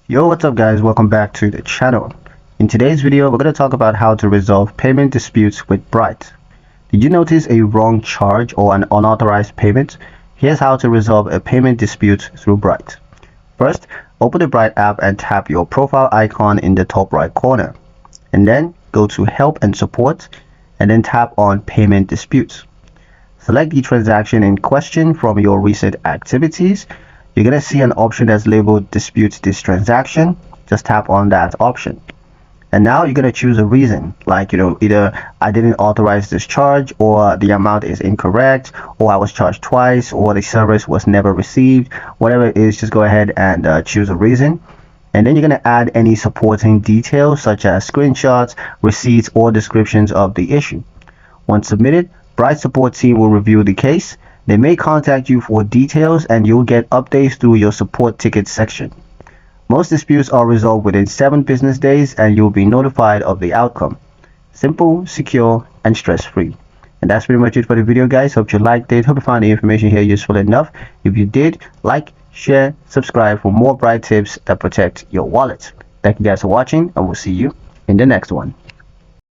Yo, what's up guys, welcome back to the channel. In today's video we're going to talk about how to resolve payment disputes with Bright. Did you notice a wrong charge or an unauthorized payment? Here's how to resolve a payment dispute through Bright. First, open the Bright app and tap your profile icon in the top right corner, and then go to Help and Support and then tap on Payment Disputes. Select the transaction in question from your recent activities. You're going to see an option that's labeled Dispute this transaction. Just tap on that option. And now you're going to choose a reason, like, either I didn't authorize this charge, or the amount is incorrect, or I was charged twice, or the service was never received. Whatever it is, just go ahead and choose a reason. And then you're going to add any supporting details such as screenshots, receipts, or descriptions of the issue. Once submitted, Bright support team will review the case. They may contact you for details and you'll get updates through your support ticket section. Most disputes are resolved within 7 business days and you'll be notified of the outcome. Simple, secure, and stress-free. And that's pretty much it for the video, guys. Hope you liked it. Hope you found the information here useful enough. If you did, like, share, subscribe for more Bright tips that protect your wallet. Thank you guys for watching, and we'll see you in the next one.